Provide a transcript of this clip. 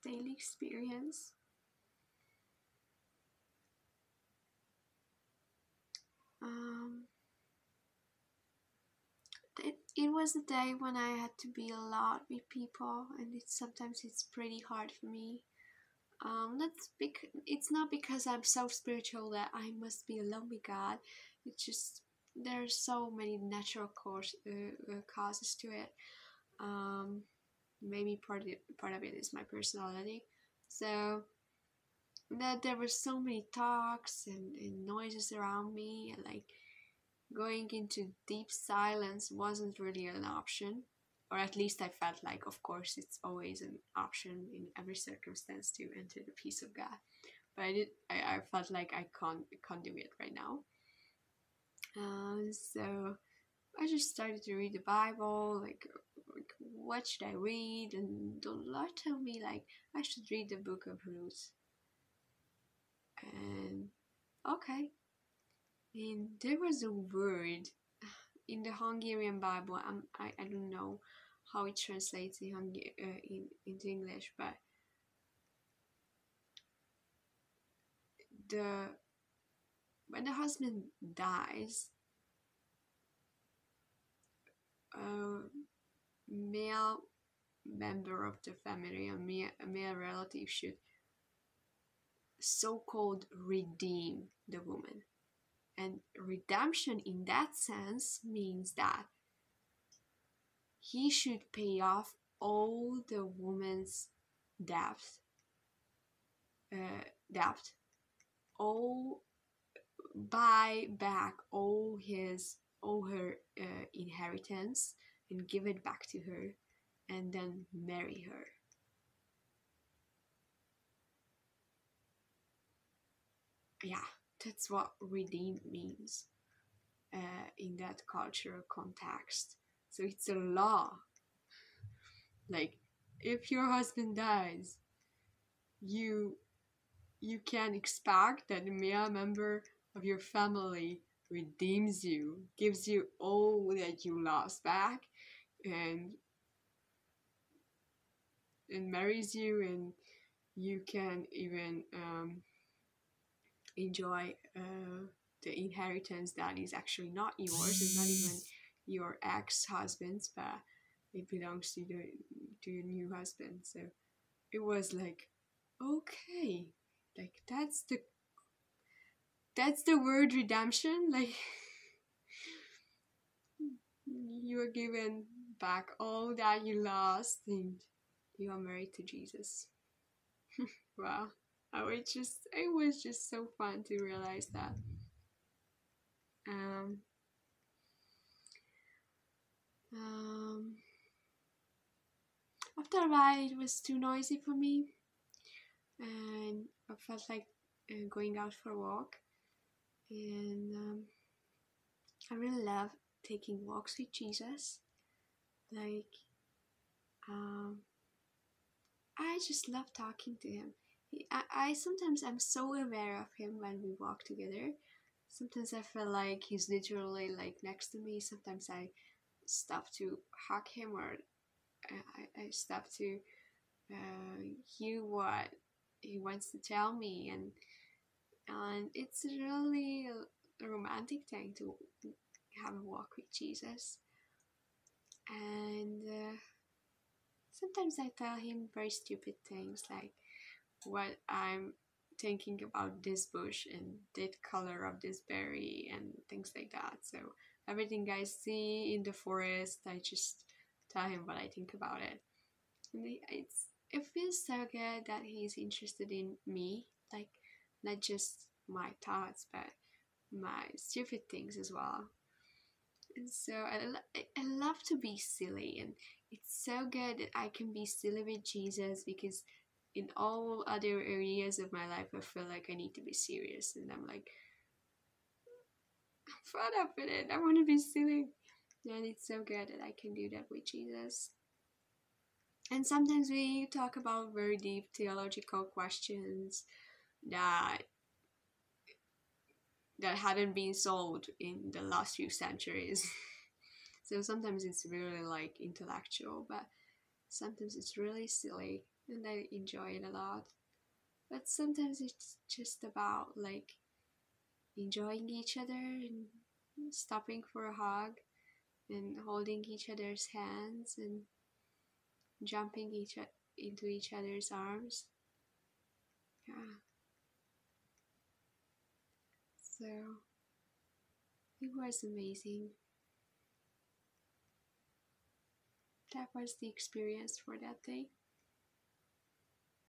daily experience. Um, it was a day when I had to be a lot with people, and sometimes it's pretty hard for me. It's not because I'm so spiritual that I must be alone with God. It's just there's so many natural causes to it. Um, Maybe part of it is my personality. So that there were so many talks and noises around me, and like going into deep silence wasn't really an option. Or at least I felt like, of course, it's always an option in every circumstance to enter the peace of God. But I felt like I can't do it right now. So I just started to read the Bible, like what should I read? And the Lord told me like I should read the book of Ruth. And okay. And there was a word in the Hungarian Bible. I don't know how it translates into English, but the when the husband dies, a male member of the family, a male relative, should so-called redeem the woman. And redemption in that sense means that he should pay off all the woman's debt, uh, debt, all buy back all her inheritance and give it back to her, and then marry her. Yeah, that's what redeem means in that cultural context. So it's a law. Like, if your husband dies, you you can expect that a male member of your family redeems you, gives you all that you lost back, and marries you, and you can even enjoy the inheritance that is actually not yours and not even your ex-husband's, but it belongs to your new husband. So it was like, okay, like that's the word redemption. Like, you are given back all that you lost and you are married to Jesus. Wow. It was just so fun to realize that. Um, um, After a while, it was too noisy for me, and I felt like going out for a walk. And I really love taking walks with Jesus. Like, um, I just love talking to him. I sometimes I'm so aware of him when we walk together. Sometimes I feel like he's literally like next to me. Sometimes I stop to hug him, or I stop to hear what he wants to tell me, and it's really a romantic thing to have a walk with Jesus. And sometimes I tell him very stupid things, like what I'm thinking about this bush and the color of this berry and things like that. So everything I see in the forest, I just tell him what I think about it. And it feels so good that he's interested in me, like not just my thoughts, but my stupid things as well. And so I love to be silly, and it's so good that I can be silly with Jesus, because in all other areas of my life, I feel like I need to be serious, and I'm like, I'm fed up with it. I want to be silly, and it's so good that I can do that with Jesus. And sometimes we talk about very deep theological questions that hadn't been solved in the last few centuries. So sometimes it's really like intellectual, but sometimes it's really silly. and I enjoy it a lot. But sometimes it's just about like enjoying each other and stopping for a hug and holding each other's hands and jumping into each other's arms. Yeah, so it was amazing. That was the experience for that day.